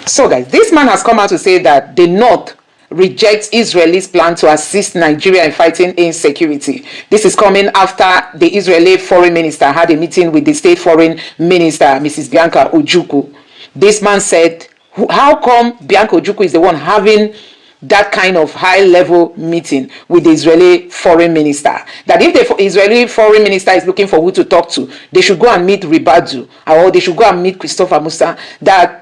So guys, this man has come out to say that the North rejects Israel's plan to assist Nigeria in fighting insecurity. This is coming after the Israeli foreign minister had a meeting with the state foreign minister, Mrs. Bianca Ojukwu. This man said, how come Bianca Ojukwu is the one having that kind of high-level meeting with the Israeli foreign minister? That if the Israeli foreign minister is looking for who to talk to, they should go and meet Ribadu, or they should go and meet Christopher Musa. That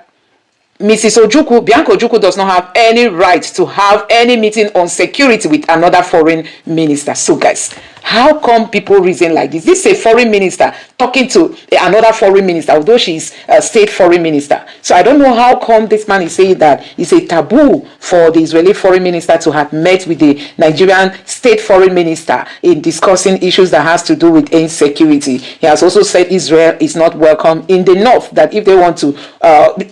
Mrs. Ojukwu, Bianca Ojukwu, does not have any right to have any meeting on security with another foreign minister. So guys, how come people reason like this? This is a foreign minister talking to another foreign minister, although she's a state foreign minister. So I don't know how come this man is saying that it's a taboo for the Israeli foreign minister to have met with the Nigerian state foreign minister in discussing issues that has to do with insecurity. He has also said Israel is not welcome in the North, that if they want to,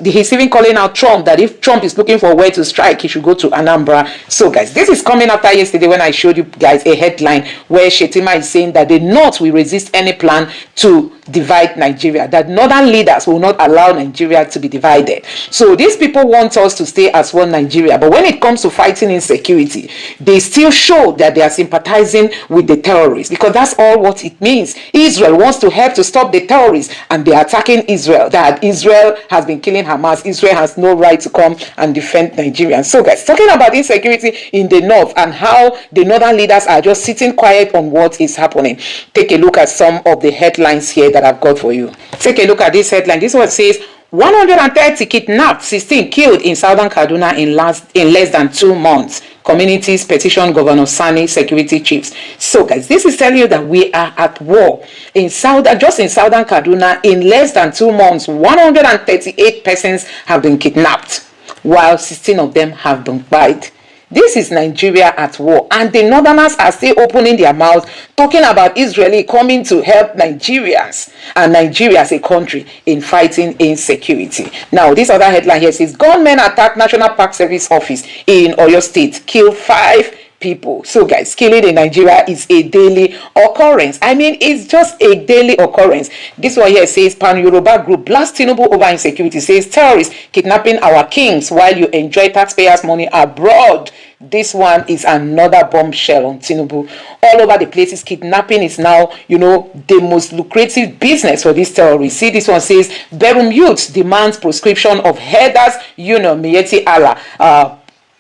he's even calling out Trump, that if Trump is looking for where to strike, he should go to Anambra. So guys, this is coming after yesterday when I showed you guys a headline where Shetima is saying that the North will resist any plan to divide Nigeria, that northern leaders will not allow Nigeria to be divided. So these people want us to stay as one Nigeria, but when it comes to fighting insecurity, they still show that they are sympathizing with the terrorists, because that's all what it means. Israel wants to help to stop the terrorists, and they are attacking Israel, that Israel has been killing Hamas. Israel has no right to come and defend Nigeria. So guys, talking about insecurity in the North and how the northern leaders are just sitting quiet on what is happening, take a look at some of the headlines here that I've got for you. Take a look at this headline. This one says 130 kidnapped, 16 killed in southern Kaduna in less than 2 months. Communities petition Governor Sani security chiefs. So guys, this is telling you that we are at war in just in southern Kaduna. In less than 2 months, 138 persons have been kidnapped, while 16 of them have been killed. This is Nigeria at war, and the northerners are still opening their mouths talking about Israeli coming to help Nigerians and Nigeria as a country in fighting insecurity. Now, this other headline here says gunmen attack National Park Service office in Oyo State, kill 5 people. So guys, killing in Nigeria is a daily occurrence. I mean, it's just a daily occurrence. This one here says Pan Yoruba group blast Tinubu over insecurity, says terrorists kidnapping our kings while you enjoy taxpayers' money abroad. This one is another bombshell on Tinubu. All over the places, kidnapping is now, the most lucrative business for these terrorists. See, this one says Berum Youth demands proscription of headers, Miyetti Allah.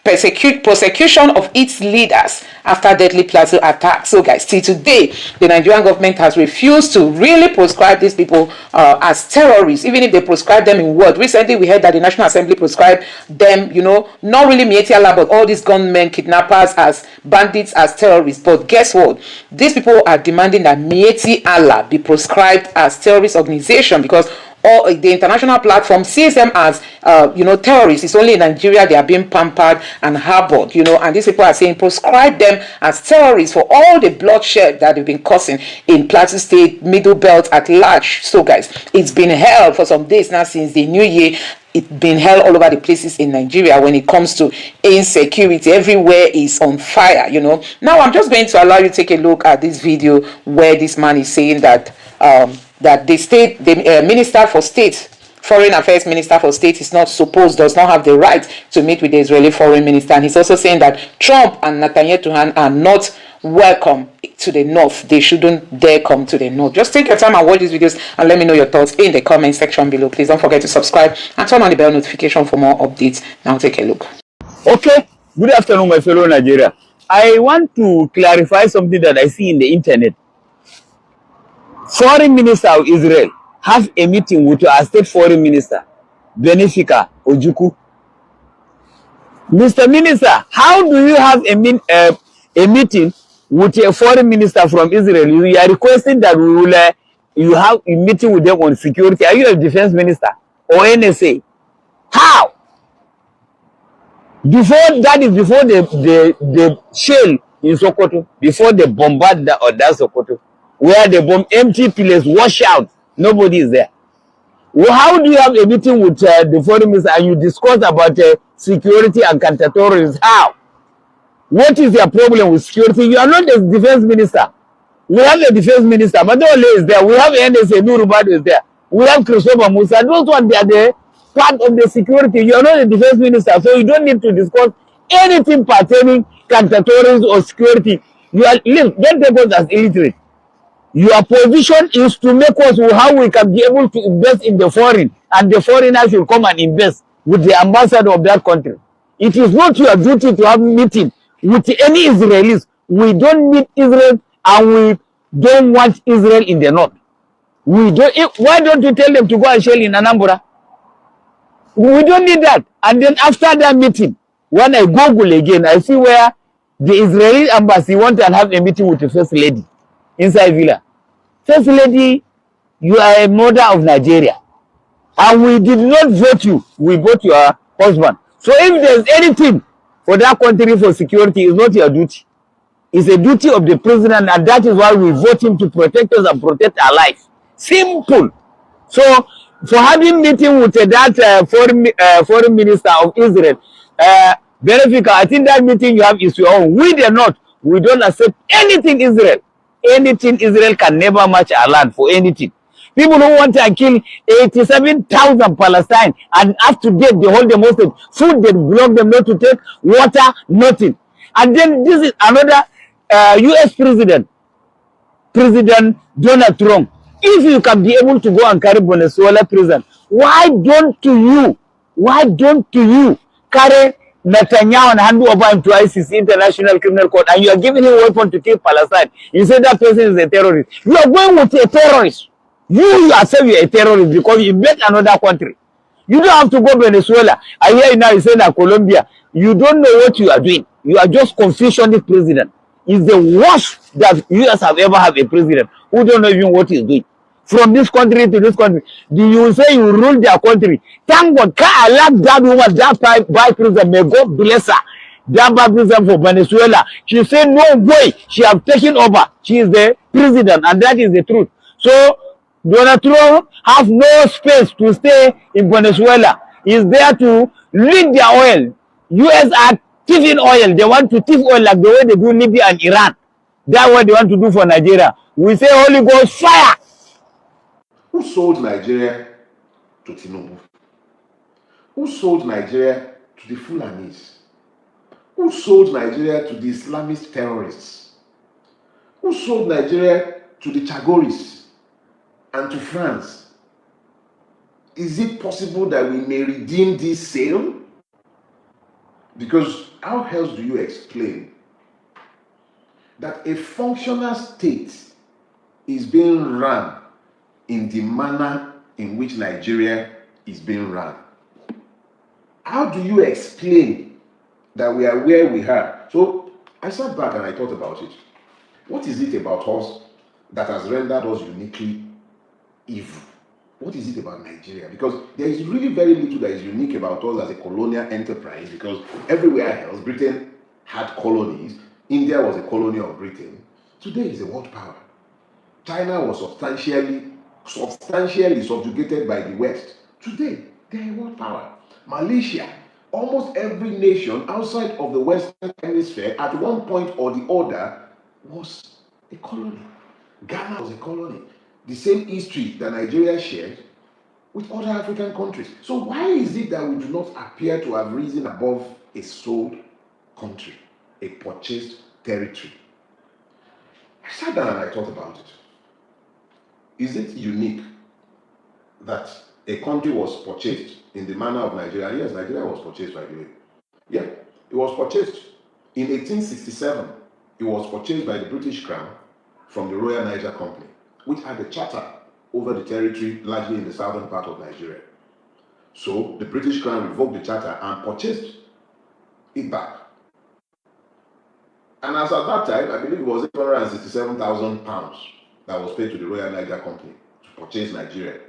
Prosecution of its leaders after deadly plateau attack. So guys, till today, the Nigerian government has refused to really proscribe these people as terrorists, even if they proscribe them in word. Recently, we heard that the National Assembly proscribed them, not really Miyetti Allah, but all these gunmen, kidnappers as bandits, as terrorists. But guess what? These people are demanding that Miyetti Allah be proscribed as terrorist organization, because or the international platform sees them as, terrorists. It's only in Nigeria they are being pampered and harbored, and these people are saying proscribe them as terrorists for all the bloodshed that they've been causing in Plateau State, Middle Belt at large. So guys, it's been held for some days now since the new year. It's been held all over the places in Nigeria when it comes to insecurity. Everywhere is on fire, Now, I'm just going to allow you to take a look at this video where this man is saying that the Minister for State, Foreign Affairs Minister for State does not have the right to meet with the Israeli Foreign Minister. And he's also saying that Trump and Netanyahu are not welcome to the North. They shouldn't dare come to the North. Just take your time and watch these videos and let me know your thoughts in the comment section below. Please don't forget to subscribe and turn on the bell notification for more updates. Now take a look. Okay, good afternoon, my fellow Nigeria. I want to clarify something that I see in the internet. Foreign Minister of Israel have a meeting with our state foreign minister, Benefica Ojukwu. Mr. Minister, how do you have a meeting with a foreign minister from Israel? You are requesting that you have a meeting with them on security. Are you a defense minister or NSA? How? Before the shell in Sokoto, before they bombard that Sokoto, where they bomb empty place, wash out, nobody is there. Well, how do you have a meeting with the foreign minister and you discuss about security and counter-terrorism? How? What is their problem with security? You are not a defense minister. We have a defense minister, Madole is there. We have NSA, Nurubadu is there. We have Christopher Musa. Those ones, they are the part of the security. You are not the defense minister, so you don't need to discuss anything pertaining counter-terrorism or security. You are, don't take us as illiterate. Your position is to make us how we can be able to invest in the foreign, and the foreigners will come and invest with the ambassador of that country. It is not your duty to have meeting with any Israelis. We don't need Israel, and we don't want Israel in the north. We don't. Why don't you tell them to go and shell in Anambra? We don't need that. And then after that meeting, when I Google again, I see where the Israeli embassy want to have a meeting with the first lady inside Villa. First lady, you are a mother of Nigeria, and we did not vote you. We vote your husband. So if there's anything for that country for security, it's not your duty. It's a duty of the president, and that is why we vote him to protect us and protect our life. Simple. So for having meeting with that foreign minister of Israel, Benefika, I think that meeting you have is your own. We did not. We don't accept anything Israel. Anything Israel can never match our land for anything. People who want to kill 87,000 Palestine, and up to date they hold them hostage. Food, they block them not to take, water, nothing. And then this is another US President Donald Trump. If you can be able to go and carry Venezuela prison, why don't you carry Netanyahu and hand over him to ICC, International Criminal Court, and you are giving him a weapon to kill Palestine? You say that person is a terrorist. You are going with a terrorist. You yourself, you are a terrorist because you met another country. You don't have to go Venezuela. I hear you now, you say that Colombia. You don't know what you are doing. You are just confusionist president. It's the worst that US have ever had a president who don't know even what he's doing. From this country to this country. Do you say you rule their country? Thank God, I like that woman, that vice president, may God bless her. That vice president for Venezuela. She said no way, she have taken over. She is the president, and that is the truth. So Donald Trump has no space to stay in Venezuela. He's there to leak their oil. US are thieving oil. They want to thief oil like the way they do Libya and Iran. That's what they want to do for Nigeria. We say Holy Ghost fire. Who sold Nigeria to Tinubu? Who sold Nigeria to the Fulanis? Who sold Nigeria to the Islamist terrorists? Who sold Nigeria to the Chagoris and to France? Is it possible that we may redeem this sale? Because how else do you explain that a functional state is being run in the manner in which Nigeria is being run? How do you explain that we are where we are? So I sat back and I thought about it. What is it about us that has rendered us uniquely evil? What is it about Nigeria? Because there is really very little that is unique about us as a colonial enterprise, because everywhere else, Britain had colonies. India was a colony of Britain. Today is a world power. China was substantially subjugated by the West. Today, they are a world power. Malaysia, almost every nation outside of the Western Hemisphere at one point or the other was a colony. Ghana was a colony. The same history that Nigeria shared with other African countries. So why is it that we do not appear to have risen above a sold country, a purchased territory? I sat down and I thought about it. Is it unique that a country was purchased in the manner of Nigeria? Yes, Nigeria was purchased, by the way. Yeah, it was purchased. In 1867, it was purchased by the British Crown from the Royal Niger Company, which had a charter over the territory largely in the southern part of Nigeria. So the British Crown revoked the charter and purchased it back. And as at that time, I believe it was £867,000 that was paid to the Royal Niger Company to purchase Nigeria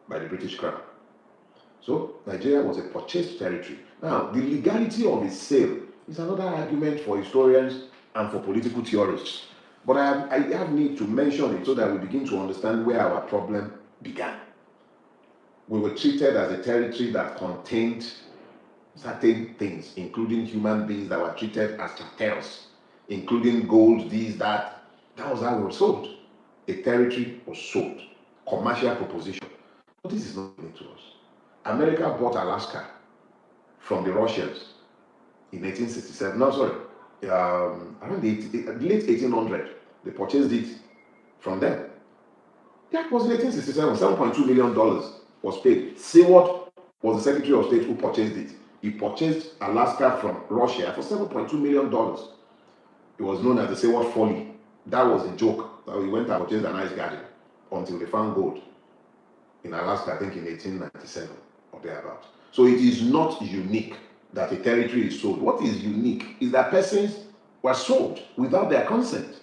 by the British Crown. So Nigeria was a purchased territory. Now, the legality of its sale is another argument for historians and for political theorists. But I have need to mention it so that we begin to understand where our problem began. We were treated as a territory that contained certain things, including human beings that were treated as chattels, including gold, these, that. That was how we were sold. A territory was sold. Commercial proposition. But this is not new to us. America bought Alaska from the Russians in 1867. No, sorry, around the late 1800. They purchased it from them. That was in 1867. $7.2 million was paid. Seward was the Secretary of State who purchased it. He purchased Alaska from Russia for $7.2 million. It was known as the Seward Folly. That was a joke. He went and purchased an ice garden until they found gold in Alaska, I think in 1897 or thereabouts. So it is not unique that a territory is sold. What is unique is that persons were sold without their consent.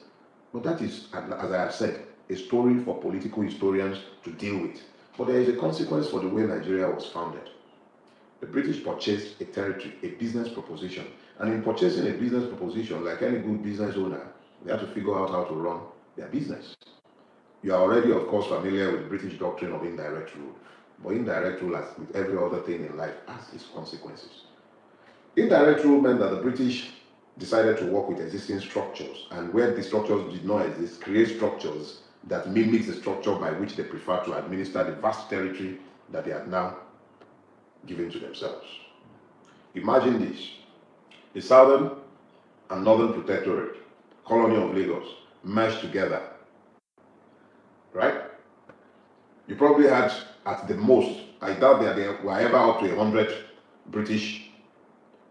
But that is, as I have said, a story for political historians to deal with. But there is a consequence for the way Nigeria was founded. The British purchased a territory, a business proposition. And in purchasing a business proposition, like any good business owner, they have to figure out how to run their business. You are already, of course, familiar with the British doctrine of indirect rule. But indirect rule, as with every other thing in life, has its consequences. Indirect rule meant that the British decided to work with existing structures, and where the structures did not exist, create structures that mimic the structure by which they prefer to administer the vast territory that they have now given to themselves. Imagine this: the Southern and Northern Protectorate, colony of Lagos, merged together, right? You probably had, at the most, I doubt that there were ever up to 100 British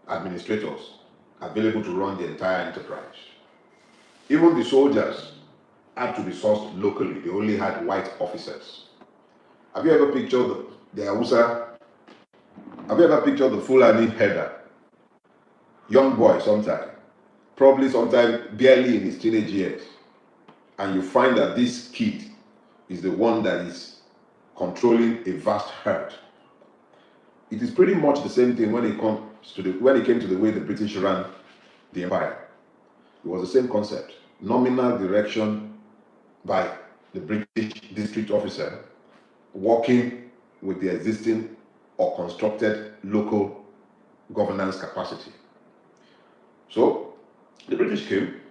administrators available to run the entire enterprise. Even the soldiers had to be sourced locally. They only had white officers. Have you ever pictured the Hausa? Have you ever pictured the Fulani header? Young boy sometime, probably sometime barely in his teenage years, and you find that this kid is the one that is controlling a vast herd. It is pretty much the same thing when it came to the way the British ran the empire. It was the same concept. Nominal direction by the British district officer working with the existing or constructed local governance capacity. So the British came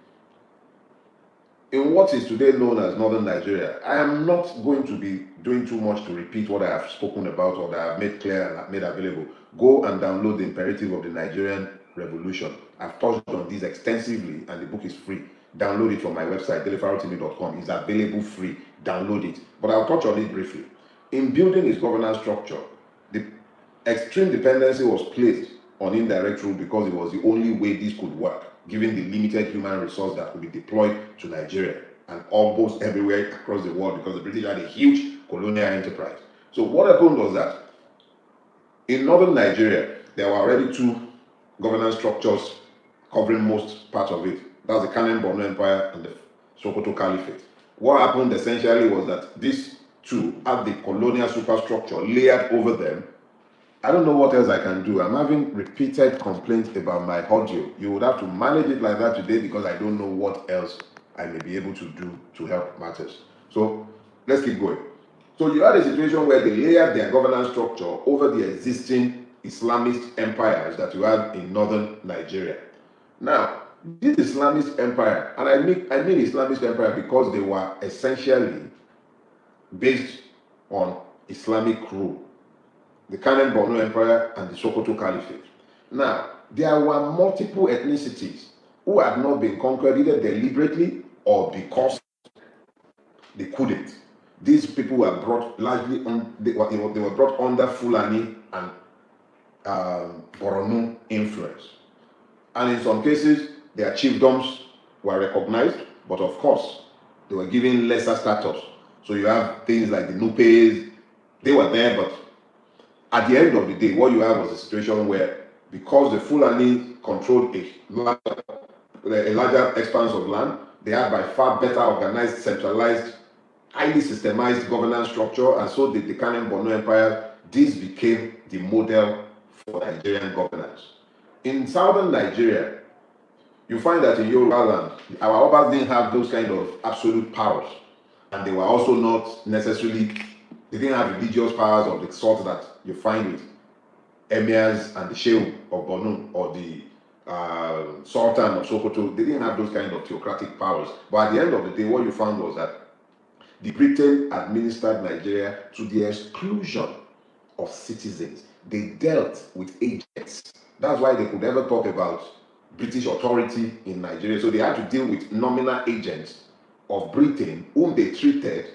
in what is today known as Northern Nigeria. I am not going to be doing too much to repeat what I have spoken about or that I have made clear and made available. Go and download The Imperative of the Nigerian Revolution. I've touched on this extensively, and the book is free. Download it from my website, deliveroutime.com. It's available free. Download it. But I'll touch on it briefly. In building its governance structure, the extreme dependency was placed on indirect rule because it was the only way this could work, given the limited human resource that could be deployed to Nigeria and almost everywhere across the world, because the British had a huge colonial enterprise. So what happened was that in northern Nigeria, there were already two governance structures covering most parts of it. That's the Kanu Borno Empire and the Sokoto Caliphate. What happened essentially was that these two had the colonial superstructure layered over them. I don't know what else I can do. I'm having repeated complaints about my audio. You would have to manage it like that today, because I don't know what else I may be able to do to help matters. So let's keep going. So you had a situation where they layered their governance structure over the existing Islamist empires that you had in northern Nigeria. Now, this Islamist empire, and I mean Islamist empire because they were essentially based on Islamic rule, the Kanu Borno Empire and the Sokoto Caliphate. Now, there were multiple ethnicities who had not been conquered either deliberately or because they couldn't. These people were brought largely they were brought under Fulani and Borno influence. And in some cases, their chiefdoms were recognized, but of course, they were given lesser status. So you have things like the Nupes, they were there, but at the end of the day, what you have was a situation where, because the Fulani controlled a larger expanse of land, they had by far better organized, centralized, highly systemized governance structure, and so did the Kanu Borno Empire. This became the model for Nigerian governance. In southern Nigeria, you find that in Yoruba land, our Obas didn't have those kind of absolute powers, and they were also not necessarily, they didn't have religious powers of the sort that you find with emirs and the Shehu of Borno or the Sultan of Sokoto. They didn't have those kind of theocratic powers. But at the end of the day, what you found was that the Britain administered Nigeria to the exclusion of citizens. They dealt with agents. That's why they could never talk about British authority in Nigeria. So they had to deal with nominal agents of Britain whom they treated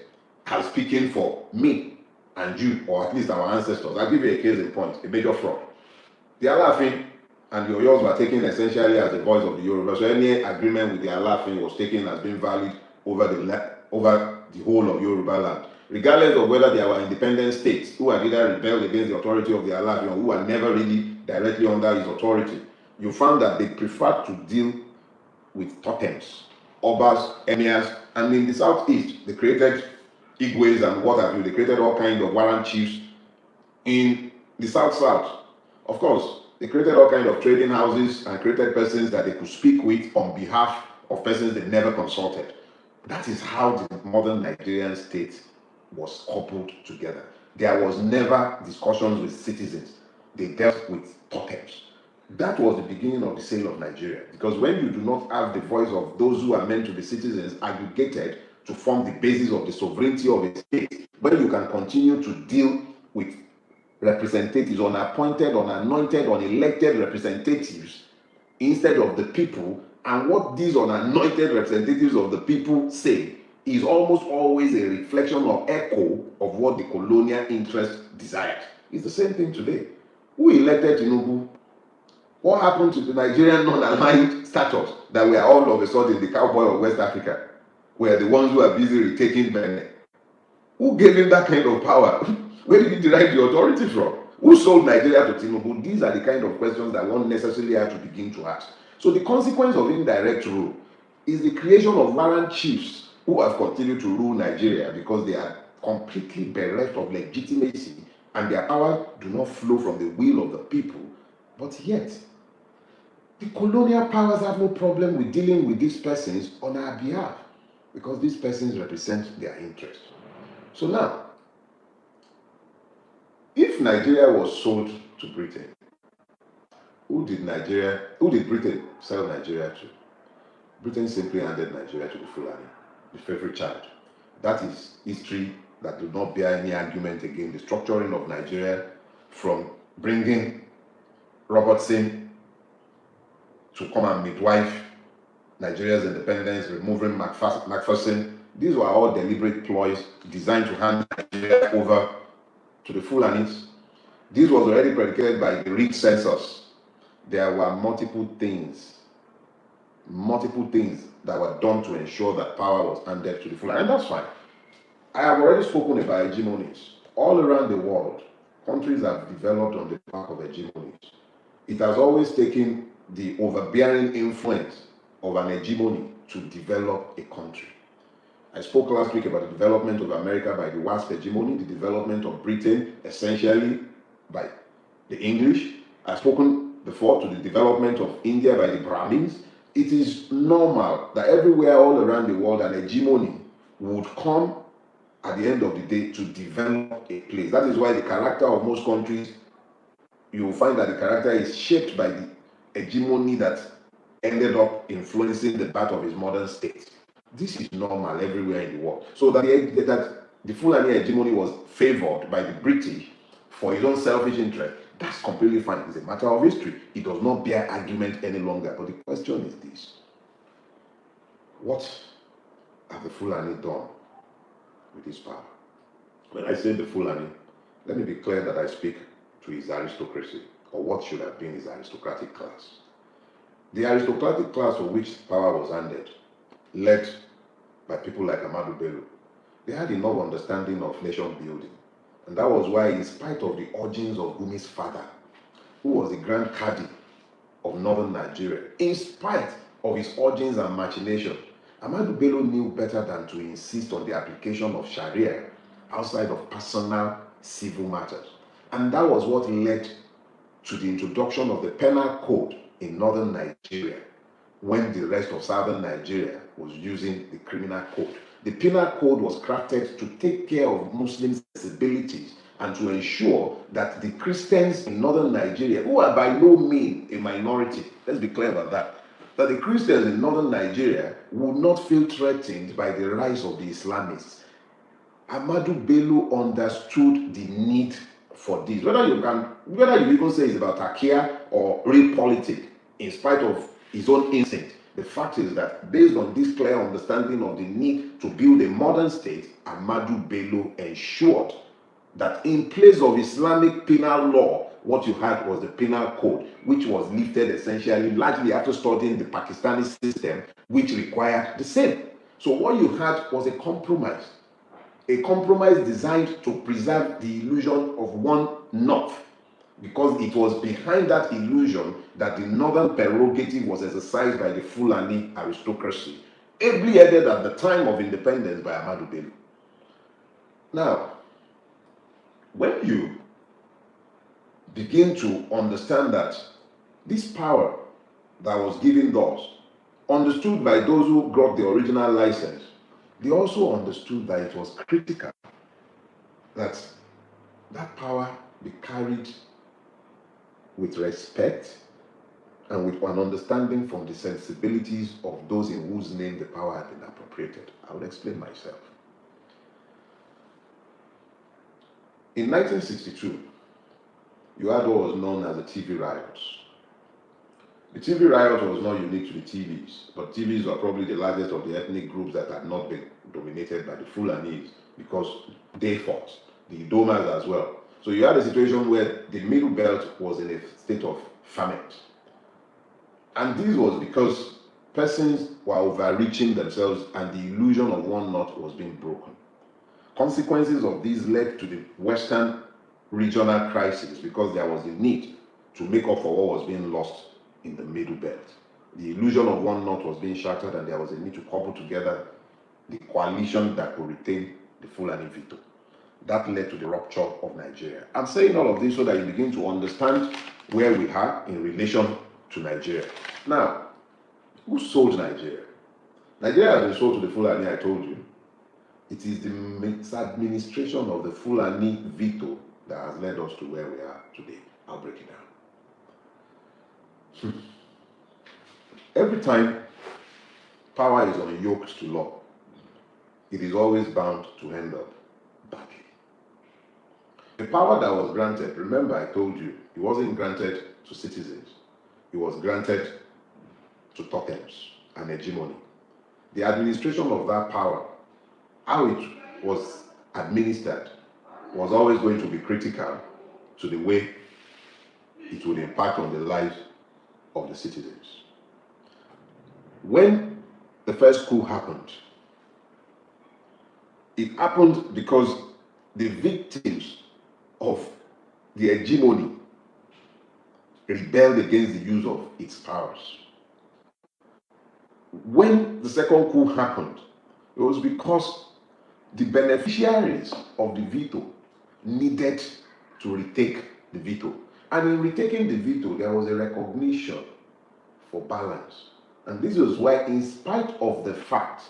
as speaking for me and you, or at least our ancestors. I'll give you a case in point, a major fraud. The Alafin and the Oyos were taken essentially as the voice of the Yoruba. So any agreement with the Alafin was taken as being valid over the whole of Yoruba land, regardless of whether they were independent states who had either rebelled against the authority of the Alafin or who were never really directly under his authority. You found that they preferred to deal with totems, obas, emirs, and in the southeast, they created Igwes and what have you. They created all kinds of warrant chiefs. In the south, of course, they created all kinds of trading houses and created persons that they could speak with on behalf of persons they never consulted. That is how the modern Nigerian state was coupled together. There was never discussions with citizens. They dealt with totems. That was the beginning of the sale of Nigeria. Because when you do not have the voice of those who are meant to be citizens aggregated to form the basis of the sovereignty of a state, where you can continue to deal with representatives, unappointed, unanointed, unelected representatives instead of the people, and what these unanointed representatives of the people say is almost always a reflection or echo of what the colonial interest desired. It's the same thing today. Who elected Tinubu? What happened to the Nigerian non-aligned status that we are all of a sudden the cowboy of West Africa? We are the ones who are busy retaking Benin. Who gave him that kind of power? Where did he derive the authority from? Who sold Nigeria to Tinubu? These are the kind of questions that one necessarily has to begin to ask. So the consequence of indirect rule is the creation of warrant chiefs who have continued to rule Nigeria because they are completely bereft of legitimacy and their power do not flow from the will of the people. But yet, the colonial powers have no problem with dealing with these persons on our behalf because these persons represent their interests. So now, if Nigeria was sold to Britain, who did Britain sell Nigeria to? Britain simply handed Nigeria to the Fulani, the favorite child. That is history that do not bear any argument against the structuring of Nigeria from bringing Robertson to come and midwife Nigeria's independence, removing Macpherson. These were all deliberate ploys designed to hand Nigeria over to the Fulanis. This was already predicated by the rigged census. There were multiple things that were done to ensure that power was handed to the Fulani, and that's fine. I have already spoken about hegemonies. All around the world, countries have developed on the back of hegemonies. It has always taken the overbearing influence of an hegemony to develop a country. I spoke last week about the development of America by the WASP hegemony, the development of Britain essentially by the English. I've spoken before to the development of India by the Brahmins. It is normal that everywhere all around the world an hegemony would come at the end of the day to develop a place. That is why the character of most countries, you will find that the character is shaped by the hegemony that ended up influencing the birth of his modern state. This is normal everywhere in the world. So that the Fulani hegemony was favored by the British for his own selfish interest, that's completely fine. It's a matter of history. It does not bear argument any longer. But the question is this: what have the Fulani done with his power? When I say the Fulani, let me be clear that I speak to his aristocracy, or what should have been his aristocratic class. The aristocratic class for which power was handed, led by people like Ahmadu Bello, they had enough understanding of nation building. And that was why, in spite of the urgings of Gumi's father, who was the Grand Kadi of northern Nigeria, in spite of his urgings and machinations, Ahmadu Bello knew better than to insist on the application of Sharia outside of personal civil matters. And that was what led to the introduction of the penal code in northern Nigeria, when the rest of southern Nigeria was using the criminal code. The penal code was crafted to take care of Muslim sensibilities and to ensure that the Christians in northern Nigeria, who are by no means a minority, let's be clear about that the Christians in northern Nigeria would not feel threatened by the rise of the Islamists. Ahmadu Bello understood the need for this. Whether you even say it's about Akia or real politics, in spite of his own instinct, the fact is that based on this clear understanding of the need to build a modern state, Ahmadu Bello ensured that in place of Islamic penal law, what you had was the penal code, which was lifted essentially largely after studying the Pakistani system, which required the same. So what you had was a compromise designed to preserve the illusion of one north, because it was behind that illusion that the northern prerogative was exercised by the Fulani aristocracy, ably headed at the time of independence by Ahmadu Bello. Now, when you begin to understand that this power that was given those, understood by those who got the original license, they also understood that it was critical that that power be carried with respect and with an understanding from the sensibilities of those in whose name the power had been appropriated. I will explain myself. In 1962, you had what was known as the TV riots. The TV riot was not unique to the TVs, but TVs were probably the largest of the ethnic groups that had not been dominated by the Fulanis, because they fought, the Idomas as well. So you had a situation where the Middle Belt was in a state of famine. And this was because persons were overreaching themselves and the illusion of one north was being broken. Consequences of this led to the Western regional crisis, because there was a need to make up for what was being lost in the Middle Belt. The illusion of one north was being shattered, and there was a need to couple together the coalition that could retain the Fulani veto. That led to the rupture of Nigeria. I'm saying all of this so that you begin to understand where we are in relation to Nigeria. Now, who sold Nigeria? Nigeria has been sold to the Fulani, I told you. It is the misadministration of the Fulani veto that has led us to where we are today. I'll break it down. Every time power is unyoked to law, it is always bound to end up badly. The power that was granted, remember I told you, it wasn't granted to citizens. It was granted to tokens and hegemony. The administration of that power, how it was administered, was always going to be critical to the way it would impact on the lives of the citizens. When the first coup happened, it happened because the victims of the hegemony rebelled against the use of its powers. When the second coup happened, it was because the beneficiaries of the veto needed to retake the veto. And in retaking the veto, there was a recognition for balance. And this is why, in spite of the fact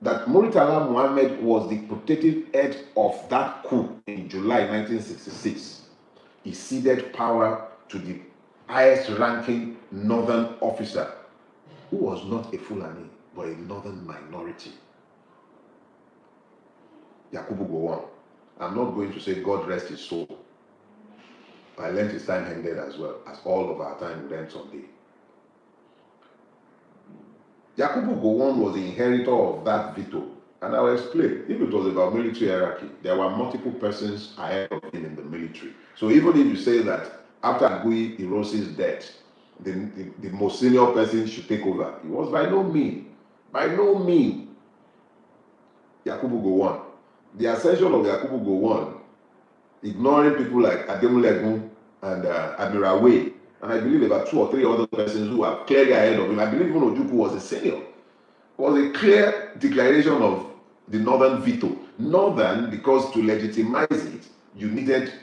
that Muritala Muhammad was the protective head of that coup in July 1966, he ceded power to the highest ranking northern officer, who was not a Fulani, but a northern minority, Yakubu Gowon. I'm not going to say God rest his soul. I learned his time ended as well, as all of our time will end someday. Yakubu Gowon was the inheritor of that veto, and I'll explain. If it was about military hierarchy, there were multiple persons ahead of him in the military. So even if you say that after Agui Irosi's death, the most senior person should take over, it was by no means Yakubu Gowon. The ascension of Yakubu Gowon, ignoring people like Ademulegun and Admiral Way, and I believe about 2 or 3 other persons who are clearly ahead of him. I believe even Ojukwu was a senior. It was a clear declaration of the northern veto. Northern, because to legitimize it, you needed,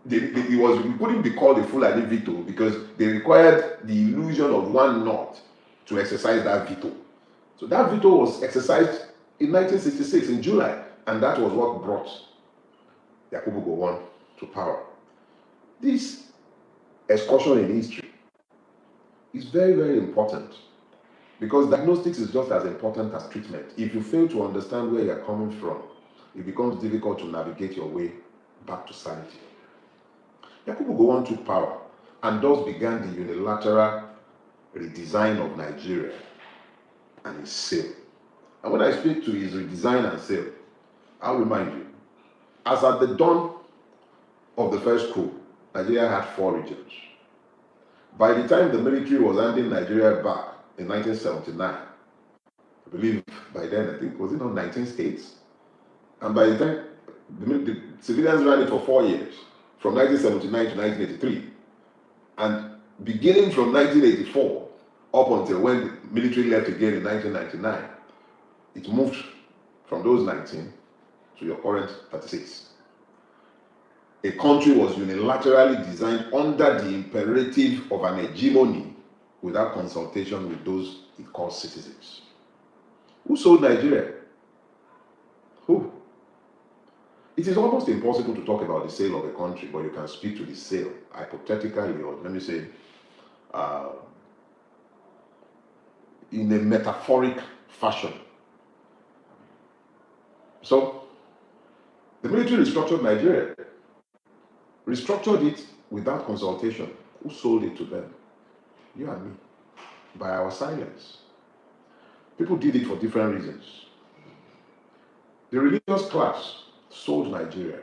it couldn't be called a Fulani veto because they required the illusion of one north to exercise that veto. So that veto was exercised in 1966 in July, and that was what brought Yakubu Gowon to power. This excursion in history is very, very important, because diagnostics is just as important as treatment. If you fail to understand where you're coming from, it becomes difficult to navigate your way back to sanity. Yakubu Gowon took power and thus began the unilateral redesign of Nigeria and its sale. And when I speak to his redesign and sale, I'll remind you, as at the dawn of the first coup, Nigeria had 4 regions. By the time the military was handing Nigeria back in 1979, I believe by then, I think, was it not 19 states? And by the time the civilians ran it for 4 years, from 1979 to 1983. And beginning from 1984, up until when the military left again in 1999, it moved from those 19 to your current 36. A country was unilaterally designed under the imperative of an hegemony without consultation with those it calls citizens. Who sold Nigeria? Who? It is almost impossible to talk about the sale of a country, but you can speak to the sale hypothetically, or let me say, in a metaphoric fashion. So, the military restructured Nigeria, restructured it without consultation. Who sold it to them? You and me, by our silence. People did it for different reasons. The religious class sold Nigeria.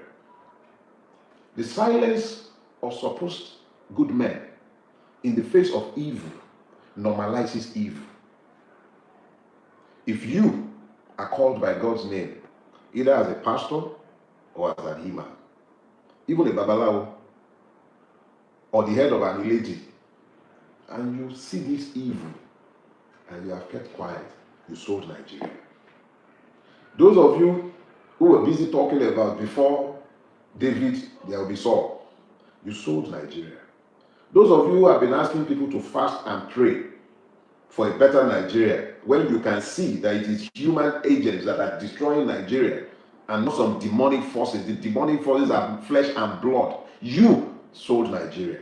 The silence of supposed good men in the face of evil normalizes evil. If you are called by God's name, either as a pastor or as an imam, even a babalawo, or the head of an lady, and you see this evil and you have kept quiet, you sold Nigeria. Those of you who were busy talking about before David, there will be Saul, you sold Nigeria. Those of you who have been asking people to fast and pray for a better Nigeria, when you can see that it is human agents that are destroying Nigeria and not some demonic forces. The demonic forces are flesh and blood. You sold Nigeria.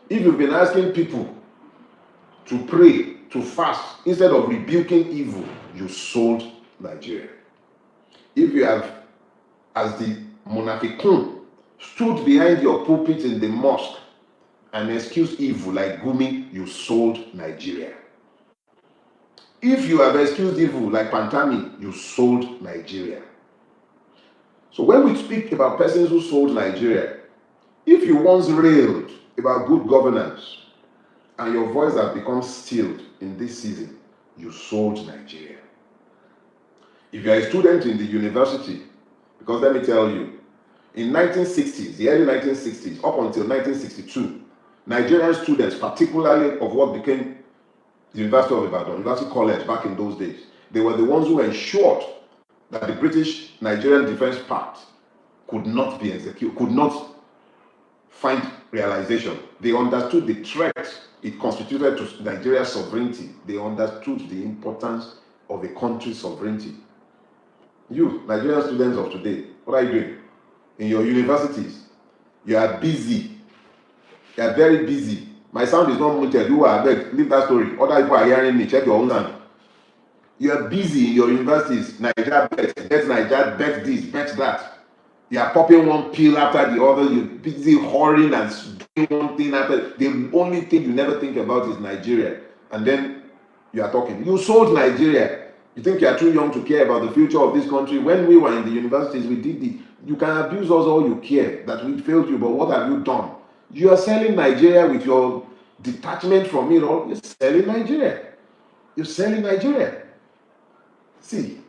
If you've been asking people to pray, to fast, instead of rebuking evil, you sold Nigeria. If you have, as the Munafikun, stood behind your pulpit in the mosque and excused evil like Gumi, you sold Nigeria. If you have excused evil like Pantami, you sold Nigeria. So when we speak about persons who sold Nigeria, if you once railed about good governance and your voice has become stilled in this season, you sold Nigeria. If you are a student in the university, because let me tell you, in 1960s, the early 1960s, up until 1962, Nigerian students, particularly of what became the University of Ibadan, University College back in those days, they were the ones who ensured that the British Nigerian Defence Pact could not be executed, could not find realization. They understood the threat it constituted to Nigeria's sovereignty. They understood the importance of a country's sovereignty. You, Nigerian students of today, what are you doing? In your universities, you are busy. You are very busy. My sound is not muted. You are beg, leave that story. Other people are hearing me. Check your own sound. You are busy in your universities. Nigeria bet Nigeria, bet this, bet that. You are popping one pill after the other. You're busy whoring and doing one thing after. The only thing you never think about is Nigeria. And then you are talking. You sold Nigeria. You think you are too young to care about the future of this country. When we were in the universities, we did it. You can abuse us all you care that we failed you, but what have you done? You are selling Nigeria with your detachment from it all. You're selling Nigeria. You're selling Nigeria. See,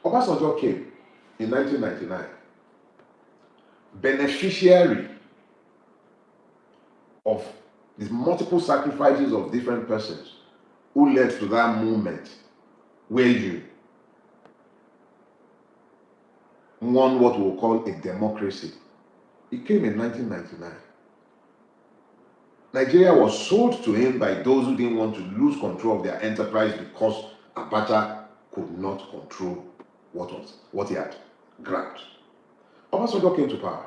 Obasanjo came in 1999, beneficiary of these multiple sacrifices of different persons who led to that movement where you won what we'll call a democracy. It came in 1999. Nigeria was sold to him by those who didn't want to lose control of their enterprise because Abacha could not control what he had grabbed. Obasanjo came to power.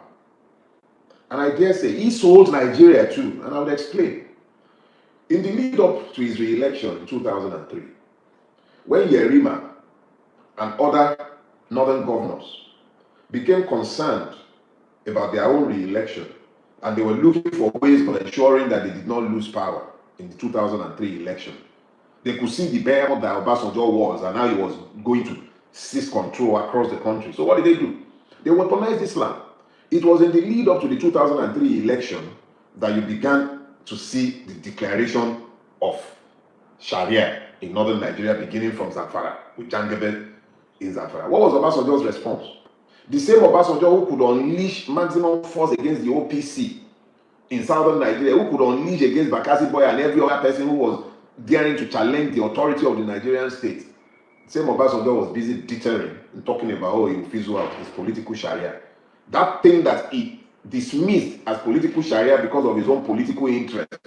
And I dare say he sold Nigeria too, and I will explain. In the lead up to his re-election in 2003, when Yerima and other northern governors became concerned about their own re-election, and they were looking for ways of ensuring that they did not lose power in the 2003 election. They could see the bear that Obasanjo was, and how he was going to seize control across the country. So what did they do? They weaponized Islam. It was in the lead up to the 2003 election that you began to see the declaration of Sharia in northern Nigeria, beginning from Zamfara, with Jangebe in Zamfara. What was Obasanjo's response? The same Obasanjo who could unleash maximum force against the OPC in southern Nigeria, who could unleash against Bakassi Boy and every other person who was daring to challenge the authority of the Nigerian state. The same Obasanjo was busy deterring and talking about how he will fizzle out his political Sharia. That thing that he dismissed as political Sharia because of his own political interest,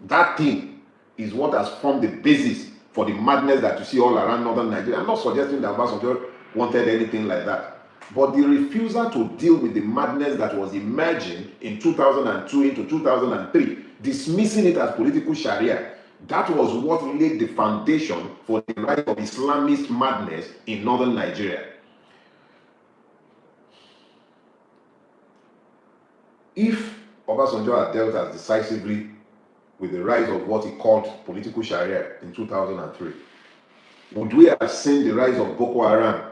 that thing is what has formed the basis for the madness that you see all around northern Nigeria. I'm not suggesting that Obasanjo wanted anything like that. But the refusal to deal with the madness that was emerging in 2002 into 2003, dismissing it as political Sharia, that was what laid the foundation for the rise of Islamist madness in northern Nigeria. If Obasanjo had dealt as decisively with the rise of what he called political Sharia in 2003, would we have seen the rise of Boko Haram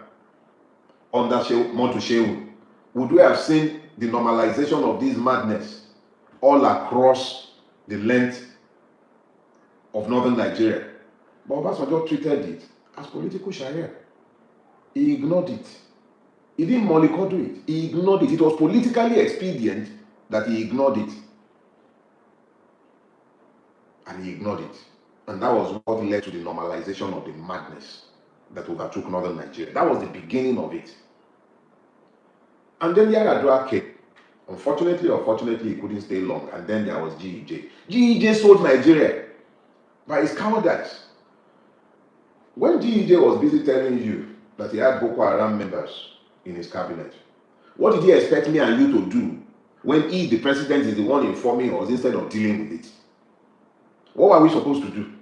under Montu Shehu? Would we have seen the normalization of this madness all across the length of northern Nigeria? But Obasanjo treated it as political Sharia. He ignored it. He didn't mollycoddle it. He ignored it. It was politically expedient that he ignored it. And he ignored it. And that was what led to the normalization of the madness that overtook northern Nigeria. That was the beginning of it. And then Yar'Adua came. Unfortunately or fortunately, he couldn't stay long. And then there was GEJ. GEJ sold Nigeria by his cowardice. When GEJ was busy telling you that he had Boko Haram members in his cabinet, what did he expect me and you to do when he, the president, is the one informing us instead of dealing with it? What were we supposed to do?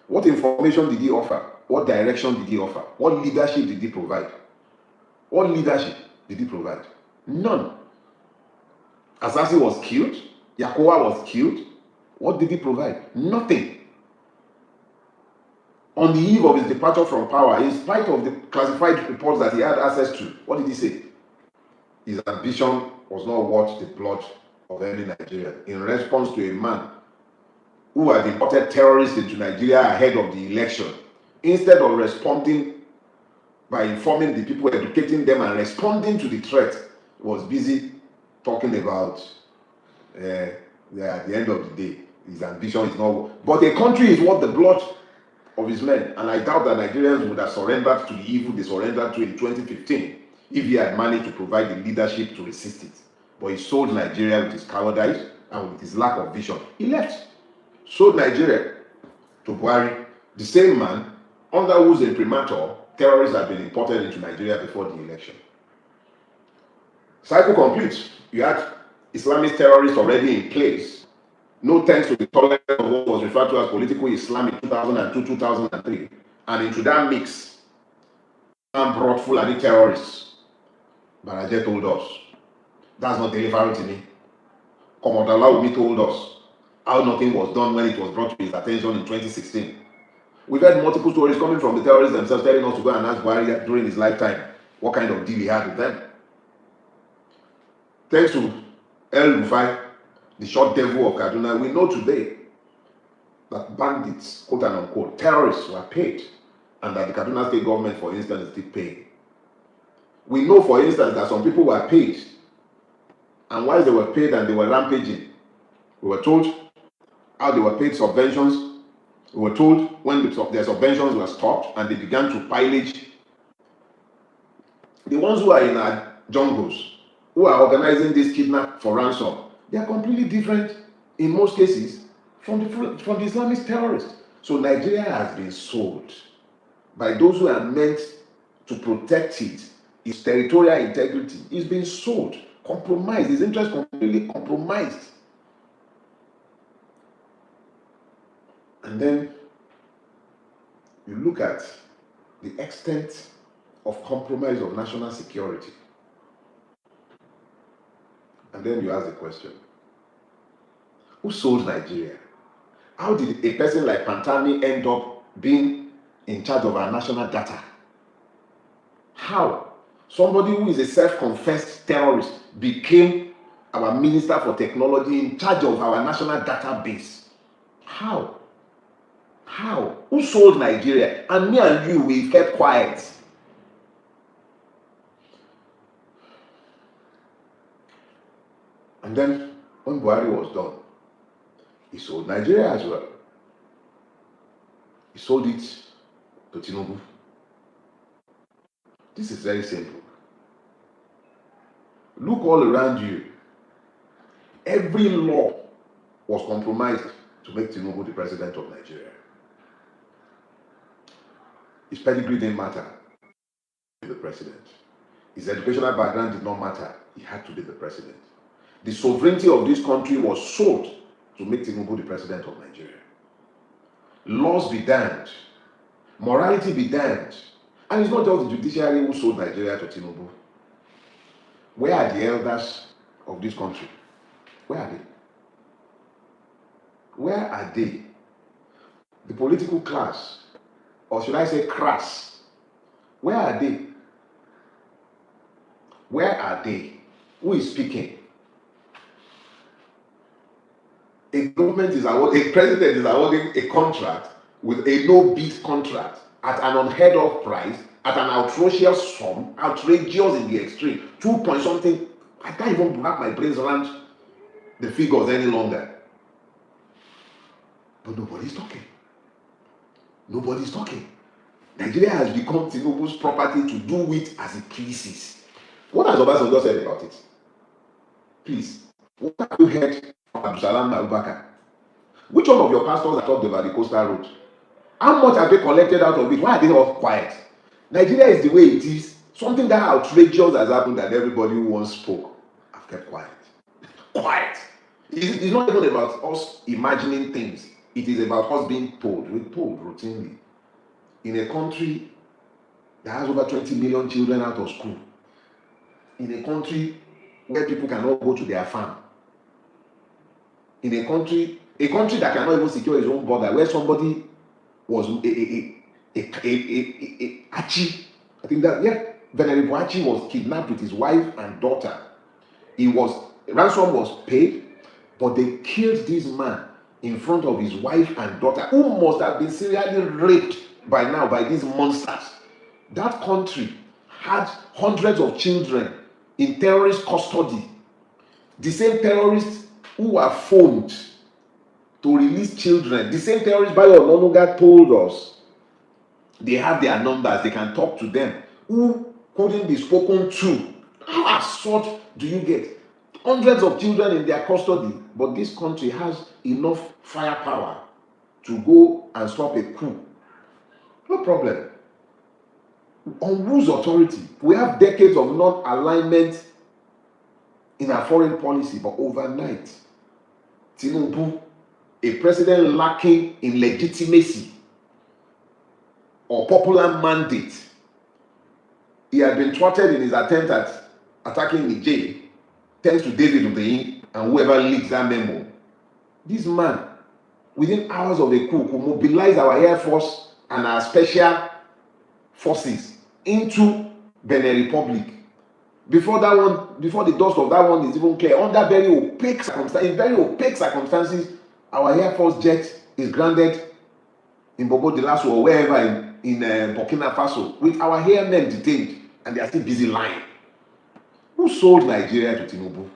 What information did he offer? What direction did he offer? What leadership did he provide? What leadership did he provide? None. Asasi was killed. Yakowa was killed. What did he provide? Nothing. On the eve of his departure from power, in spite of the classified reports that he had access to, what did he say? His ambition was not worth the blood of any Nigerian. In response to a man who had imported terrorists into Nigeria ahead of the election, instead of responding by informing the people, educating them, and responding to the threat, was busy talking about at the end of the day, his ambition is not. But a country is worth the blood of his men, and I doubt that Nigerians would have surrendered to the evil they surrendered to in 2015 if he had managed to provide the leadership to resist it. But he sold Nigeria with his cowardice and with his lack of vision. He left. Sold Nigeria to Buhari, the same man under whose imprimatur terrorists had been imported into Nigeria before the election. Cycle complete. You had Islamist terrorists already in place. No thanks to the tolerance of what was referred to as political Islam in 2002, 2003. And into that mix, man brought Fulani terrorists. Baraje told us, that's not delivering to me. Commodore Laomi told us how nothing was done when it was brought to his attention in 2016. We've had multiple stories coming from the terrorists themselves telling us to go and ask Buhari during his lifetime what kind of deal he had with them. Thanks to El Rufai, the short devil of Kaduna, we know today that bandits, quote and unquote, terrorists were paid, and that the Kaduna state government, for instance, is still paying. We know, for instance, that some people were paid, and while they were paid and they were rampaging, we were told how they were paid subventions. We were told when their subventions were stopped and they began to pillage. The ones who are in our jungles, who are organizing this kidnap for ransom, they are completely different in most cases from the Islamist terrorists. So Nigeria has been sold by those who are meant to protect it. Its territorial integrity is being sold, compromised, its interest completely compromised. And then you look at the extent of compromise of national security. And then you ask the question, who sold Nigeria? How did a person like Pantani end up being in charge of our national data? How? Somebody who is a self-confessed terrorist became our Minister for Technology in charge of our national database. How? How? Who sold Nigeria? And me and you, we kept quiet. And then when Buhari was done, he sold Nigeria as well. He sold it to Tinubu. This is very simple. Look all around you. Every law was compromised to make Tinubu the president of Nigeria. His pedigree didn't matter. He was the president. His educational background did not matter. He had to be the president. The sovereignty of this country was sold to make Tinubu the president of Nigeria. Laws be damned. Morality be damned. And it's not just the judiciary who sold Nigeria to Tinubu. Where are the elders of this country? Where are they? Where are they? The political class, or should I say crass, where are they? Where are they? Who is speaking? A government is awarding, a president is awarding a contract with a no-bid contract at an unheard of price, at an outrageous sum, outrageous in the extreme, 2 point something. I can't even wrap my brains around the figures any longer. But nobody's talking. Nobody's talking. Nigeria has become Tinubu's property to do with as it pleases. What has Obasanjo said about it? Please, what have you heard from Abdulsalam Abubakar? Which one of your pastors have talked about the coastal road? How much have they collected out of it? Why are they all quiet? Nigeria is the way it is. Something that outrageous has happened that everybody who once spoke have kept quiet. Quiet. It's not even about us imagining things. It is about us being told. We're told routinely. In a country that has over 20 million children out of school. In a country where people cannot go to their farm. In a country that cannot even secure its own border, where somebody was Achi. I think that, yeah, Venerable Achi was kidnapped with his wife and daughter. Ransom was paid, but they killed this man in front of his wife and daughter, who must have been serially raped by now by these monsters. That country had hundreds of children in terrorist custody. The same terrorists who were phoned to release children, the same terrorists Bayo Ononuga told us, they have their numbers, they can talk to them, who couldn't be spoken to. How absurd do you get? Hundreds of children in their custody, but this country has enough firepower to go and stop a coup. No problem. On whose authority? We have decades of non-alignment in our foreign policy, but overnight, Tinubu, a president lacking in legitimacy or popular mandate, he had been thwarted in his attempt at attacking Niger, thanks to David Udeyin and whoever leaked that memo. This man, within hours of the coup, could mobilize our Air Force and our special forces into Benin Republic. Before the dust of that one is even clear, under very opaque circumstances, our Air Force jet is grounded in Bobo Dioulasso or wherever in Burkina Faso, with our airmen detained, and they are still busy lying. Who sold Nigeria to Tinubu?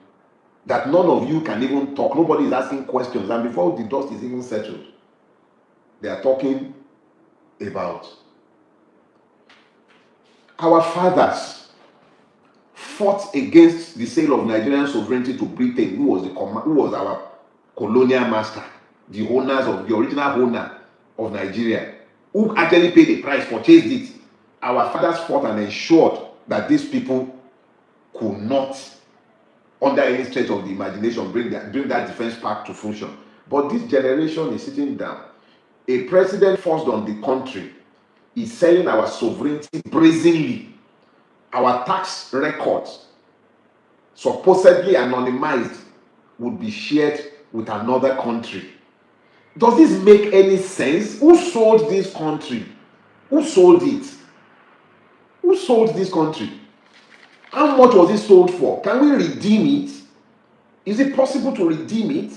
That none of you can even talk. Nobody is asking questions. And before the dust is even settled, they are talking about our fathers fought against the sale of Nigerian sovereignty to Britain, who was our colonial master, the original owner of Nigeria, who actually paid the price, purchased it. Our fathers fought and ensured that these people could not, under any stretch of the imagination, bring that defense pact to fruition. But this generation is sitting down. A president forced on the country is selling our sovereignty brazenly. Our tax records supposedly anonymized, would be shared with another country. Does this make any sense? Who sold this country? Who sold it? Who sold this country? How much was it sold for? Can we redeem it? Is it possible to redeem it?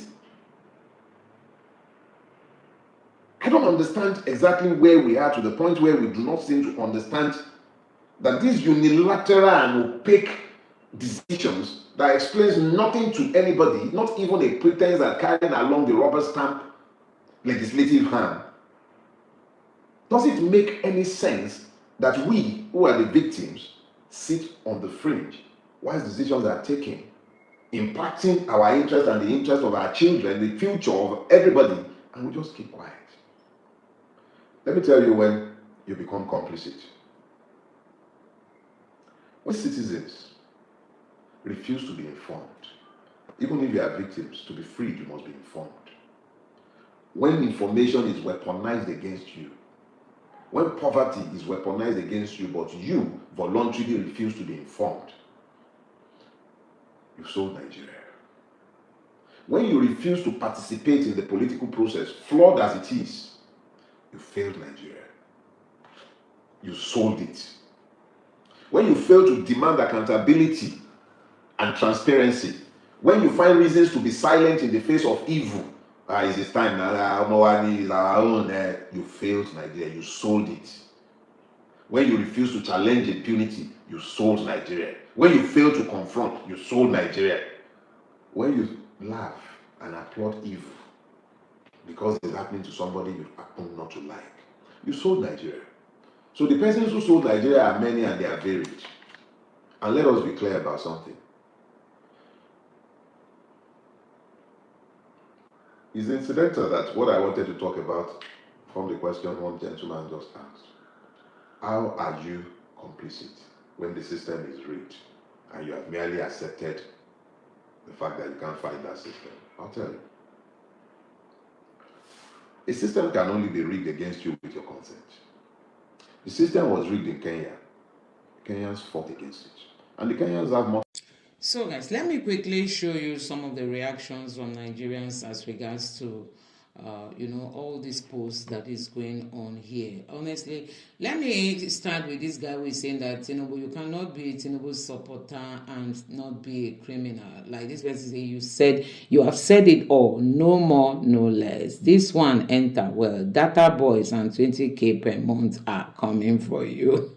I don't understand exactly where we are, to the point where we do not seem to understand that these unilateral and opaque decisions that explains nothing to anybody, not even a pretense at carrying along the rubber stamp legislative hand. Does it make any sense that we, who are the victims, sit on the fringe while decisions are taken, impacting our interest and the interest of our children, the future of everybody, and we just keep quiet? Let me tell you when you become complicit. When citizens refuse to be informed, even if you are victims, to be freed, you must be informed. When information is weaponized against you, when poverty is weaponized against you, but you voluntarily refuse to be informed, you sold Nigeria. When you refuse to participate in the political process, flawed as it is, you failed Nigeria. You sold it. When you fail to demand accountability and transparency, when you find reasons to be silent in the face of evil, it's time now, is our own, you failed Nigeria, you sold it. When you refuse to challenge impunity, you sold Nigeria. When you fail to confront, you sold Nigeria. When you laugh and applaud evil because it's happening to somebody you happen not to like, you sold Nigeria. So the persons who sold Nigeria are many and they are varied. And let us be clear about something. It's incidental that what I wanted to talk about from the question one gentleman just asked. How are you complicit when the system is rigged and you have merely accepted the fact that you can't fight that system? I'll tell you. A system can only be rigged against you with your consent. The system was rigged in Kenya. Kenyans fought against it. And the Kenyans have more. So guys, let me quickly show you some of the reactions from Nigerians as regards to all these posts that is going on here. Honestly, let me start with this guy who is saying that you cannot be a Tinubu supporter and not be a criminal. Like this person say, you have said it all, no more, no less. This one enter well. Data boys and 20K per month are coming for you.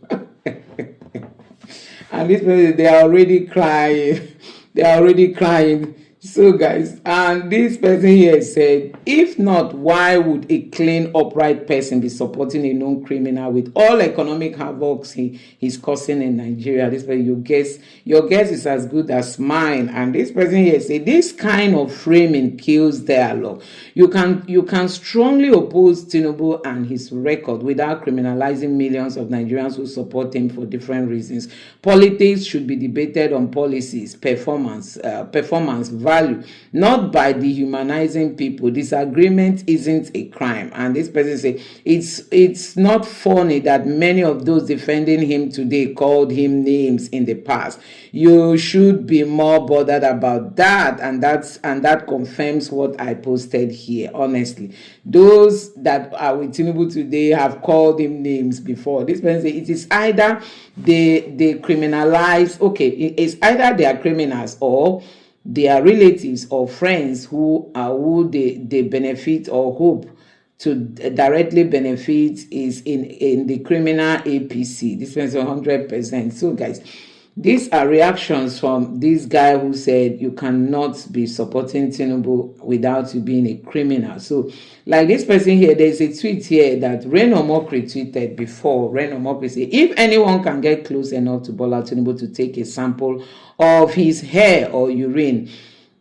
And this person, they are already crying. They are already crying. So guys, and this person here said, if not, why would a clean, upright person be supporting a known criminal with all economic havocs he's causing in Nigeria? This person, your guess is as good as mine. And this person here said, this kind of framing kills dialogue. You can strongly oppose Tinubu and his record without criminalizing millions of Nigerians who support him for different reasons. Politics should be debated on policies, performance, value, not by dehumanizing people. Disagreement isn't a crime. And this person say it's not funny that many of those defending him today called him names in the past. You should be more bothered about that, and that confirms what I posted here. Honestly, those that are with Tinubu today have called him names before. This person say it is either they criminalize. Okay, it's either they are criminals or their relatives or friends who they benefit or hope to directly benefit is in the criminal APC. This is 100%. So guys, these are reactions from this guy who said you cannot be supporting Tinubu without you being a criminal. So like this person here, there's a tweet here that Reno Mokri tweeted before. Reno Mokri said, if anyone can get close enough to Bola Tinubu to take a sample of his hair or urine,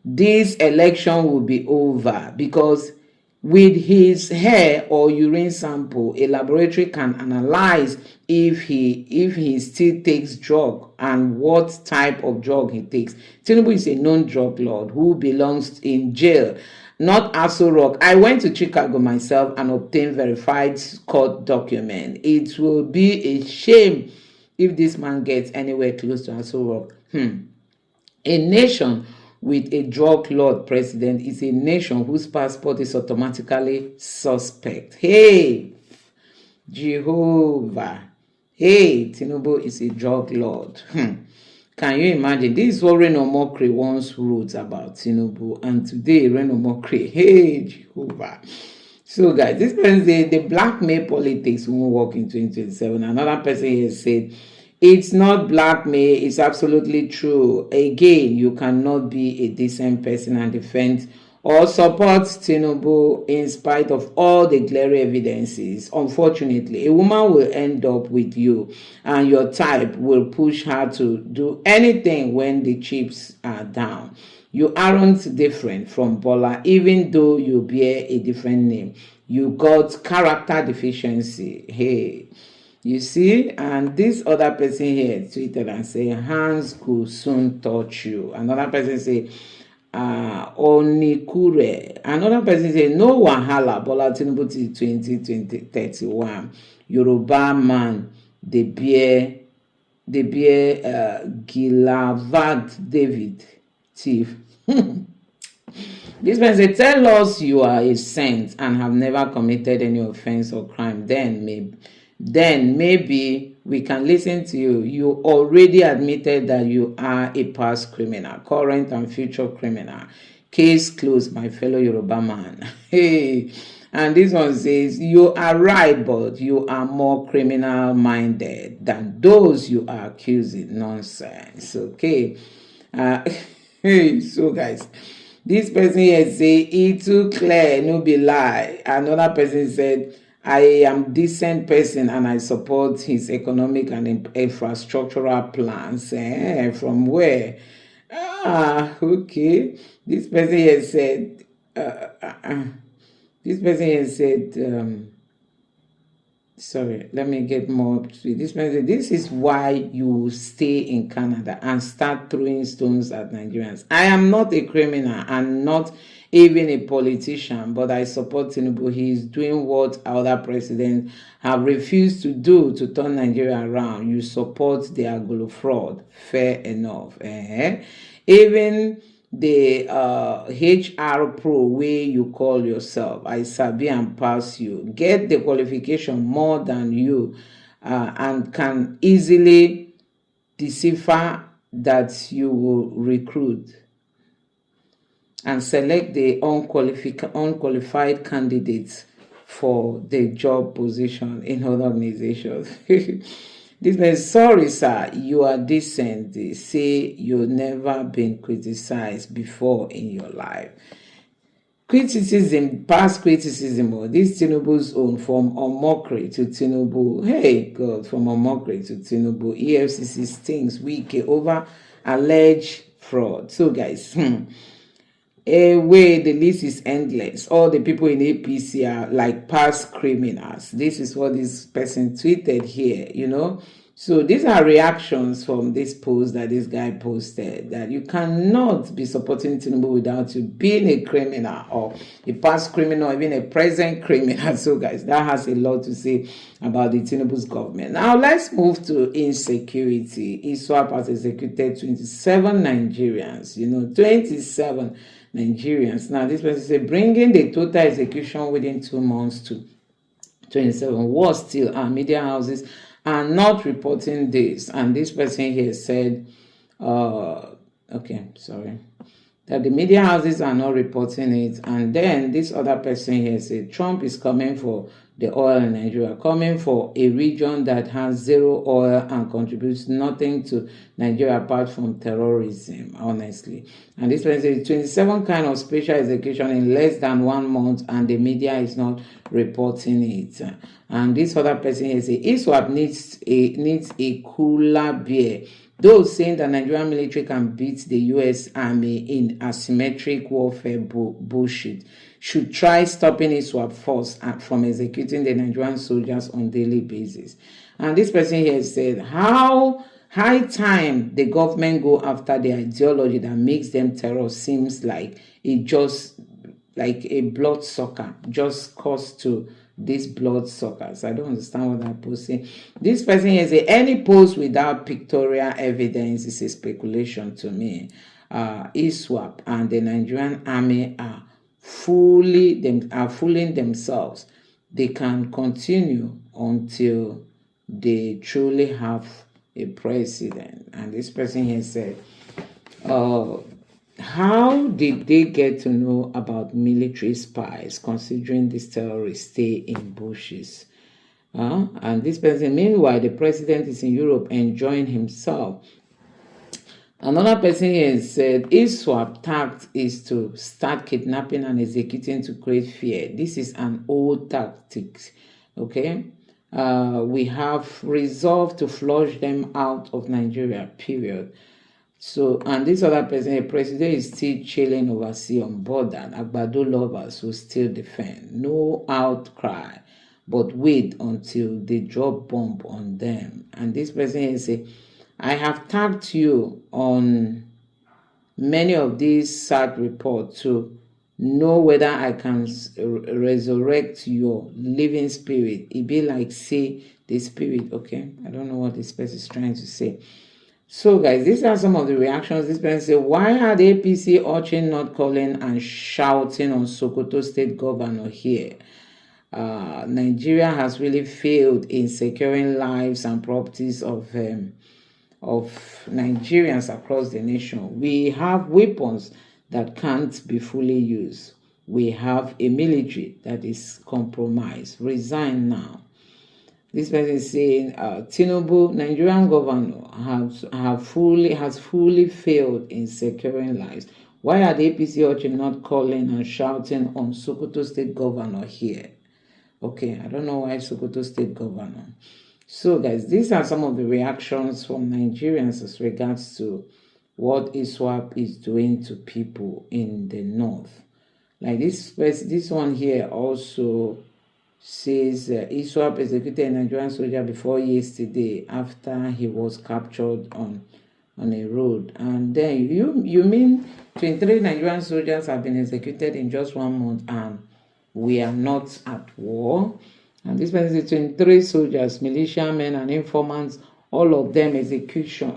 this election will be over, because with his hair or urine sample, a laboratory can analyze if he still takes drug and what type of drug he takes. Tinubu is a known drug lord who belongs in jail, not Aso Rock. I went to Chicago myself and obtained verified court document. It will be a shame if this man gets anywhere close to Aso Rock. A nation with a drug lord president is a nation whose passport is automatically suspect. Hey, Jehovah. Hey, Tinubu is a drug lord. Can you imagine? This is what Reno Mokri once wrote about Tinubu, and today Reno Mokri, hey, Jehovah. So, guys, this person say the blackmail politics won't work in 2027. Another person here said, it's not blackmail, it's absolutely true. Again, you cannot be a decent person and defend or support Tinubu in spite of all the glaring evidences. Unfortunately, a woman will end up with you, and your type will push her to do anything when the chips are down. You aren't different from Bola, even though you bear a different name. You got character deficiency. Hey, you see? And this other person here tweeted and said, hands could soon touch you. Another person say, Onikure. Another person say, no wahala, Bola Tinubu till 2031. Yoruba man, the bear Gilavad David thief. This person say, tell us you are a saint and have never committed any offense or crime. Then maybe we can listen to you. You already admitted that you are a past criminal, current and future criminal. Case closed, my fellow Yoruba man. Hey, and this one says, you are right, but you are more criminal-minded than those you are accusing. Nonsense. Okay. Hey, so guys, this person here say, it too clear, no be lie. Another person said, I am decent person and I support his economic and infrastructural plans. From where? Okay. This person here said, sorry, let me get more up to it. This person said, this is why you stay in Canada and start throwing stones at Nigerians. I am not a criminal and not even a politician, but I support Tinubu. He is doing what other presidents have refused to do to turn Nigeria around. You support the Agolo fraud. Fair enough. Even the HR pro way you call yourself, I sabi and pass you, get the qualification more than you, and can easily decipher that you will recruit and select the unqualified candidates for the job position in other organizations. This man, sorry, sir, you are decent. They say you've never been criticized before in your life. Criticism, past criticism, or this Tinubu's own, from Omokri to Tinubu. Hey, God, from Omokri to Tinubu. EFCC stings weak over alleged fraud. So, guys, the list is endless. All the people in APC are like past criminals. This is what this person tweeted here, you know. So these are reactions from this post that this guy posted, that you cannot be supporting Tinubu without you being a criminal or a past criminal or even a present criminal. So guys, that has a lot to say about the Tinubu's government. Now let's move to insecurity. ISWAP has executed 27 Nigerians, 27 Nigerians. Now this person said, bringing the total execution within 2 months to 27. Was still our media houses are not reporting this. And this person here said, that the media houses are not reporting it. And then this other person here said, Trump is coming for the oil in Nigeria, coming for a region that has zero oil and contributes nothing to Nigeria apart from terrorism, honestly. And this person says 27 kind of special execution in less than 1 month, and the media is not reporting it. And this other person here says ISWAP needs a cooler beer. Those saying that Nigerian military can beat the U.S. Army in asymmetric warfare bullshit should try stopping ISWAP force from executing the Nigerian soldiers on daily basis. And this person here said, how high time the government go after the ideology that makes them terror seems like it just like a blood sucker, just cause to these blood suckers. I don't understand what that post saying. This person here say any post without pictorial evidence is a speculation to me. ISWAP and the Nigerian army are fooling themselves. They can continue until they truly have a president. And this person here said, how did they get to know about military spies considering these terrorists stay in bushes? And this person, meanwhile, the president is in Europe enjoying himself. Another person here said, ISWAP tact is to start kidnapping and executing to create fear. This is an old tactic, okay? We have resolved to flush them out of Nigeria, period. So, and this other person, the president is still chilling overseas on border. Agbado lovers will still defend. No outcry, but wait until they drop bomb on them. And this person is say, I have tagged you on many of these sad reports to know whether I can resurrect your living spirit. It be like say the spirit, okay? I don't know what this person is trying to say. So guys, these are some of the reactions. This person say, why are the APC urging not calling and shouting on Sokoto state governor here? Nigeria has really failed in securing lives and properties of Nigerians across the nation. We have weapons that can't be fully used. We have a military that is compromised. Resign now. This person is saying, Tinubu, Nigerian governor, has fully failed in securing lives. Why are the APC urging not calling and shouting on Sokoto state governor here? Okay, I don't know why Sokoto state governor. So guys, these are some of the reactions from Nigerians as regards to what ISWAP is doing to people in the north. Like this one here also says ISWAP executed a Nigerian soldier before yesterday after he was captured on a road. And then you mean 23 Nigerian soldiers have been executed in just 1 month and we are not at war? And this person is 23 soldiers, militiamen and informants, all of them execution.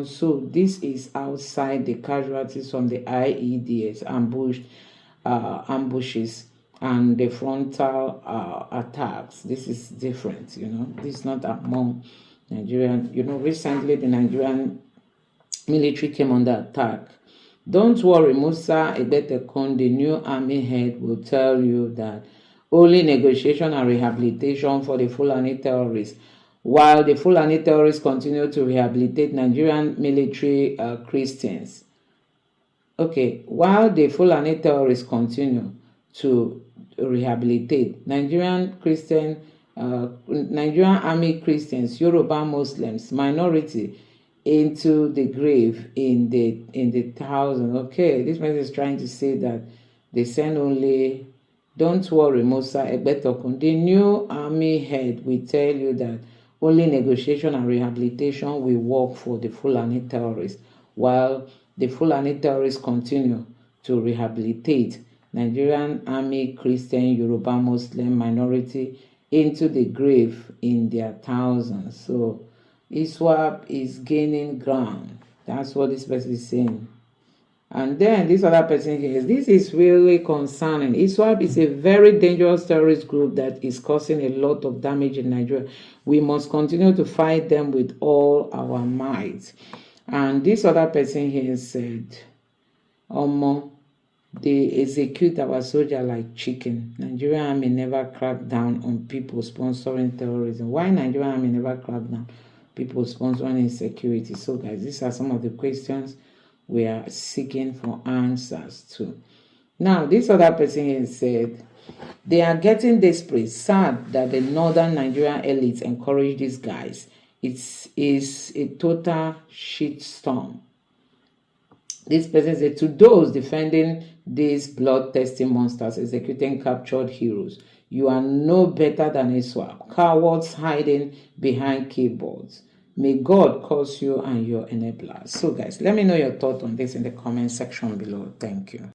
So this is outside the casualties from the IEDs ambushes and the frontal attacks. This is different, This is not among Nigerian. Recently the Nigerian military came under attack. Don't worry, Musa Ebetekun, the new army head, will tell you that only negotiation and rehabilitation for the Fulani terrorists. While the Fulani terrorists continue to rehabilitate Nigerian military Christians. Okay, while the Fulani terrorists continue to rehabilitate Nigerian army Christians, Yoruba Muslims, minority into the grave in the thousand. Okay, this man is trying to say that they send only. Don't worry, Musa Egbetokun. The new army head will tell you that only negotiation and rehabilitation will work for the Fulani terrorists, while the Fulani terrorists continue to rehabilitate Nigerian army Christian, Yoruba Muslim minority into the grave in their thousands. So ISWAP is gaining ground. That's what this person is saying. And then this other person here, this is really concerning. ISWAP is a very dangerous terrorist group that is causing a lot of damage in Nigeria. We must continue to fight them with all our might. And this other person here said, they execute our soldier like chicken. Nigerian army never crack down on people sponsoring terrorism. Why Nigerian army never crack down people sponsoring insecurity? So guys, these are some of the questions we are seeking for answers to. Now, this other person here said, they are getting desperate, sad that the northern Nigerian elites encourage these guys. It is a total shitstorm. This person said, to those defending these bloodthirsty monsters executing captured heroes, you are no better than ISWAP, cowards hiding behind keyboards. May God curse you and your enablers. So guys, let me know your thoughts on this in the comment section below. Thank you.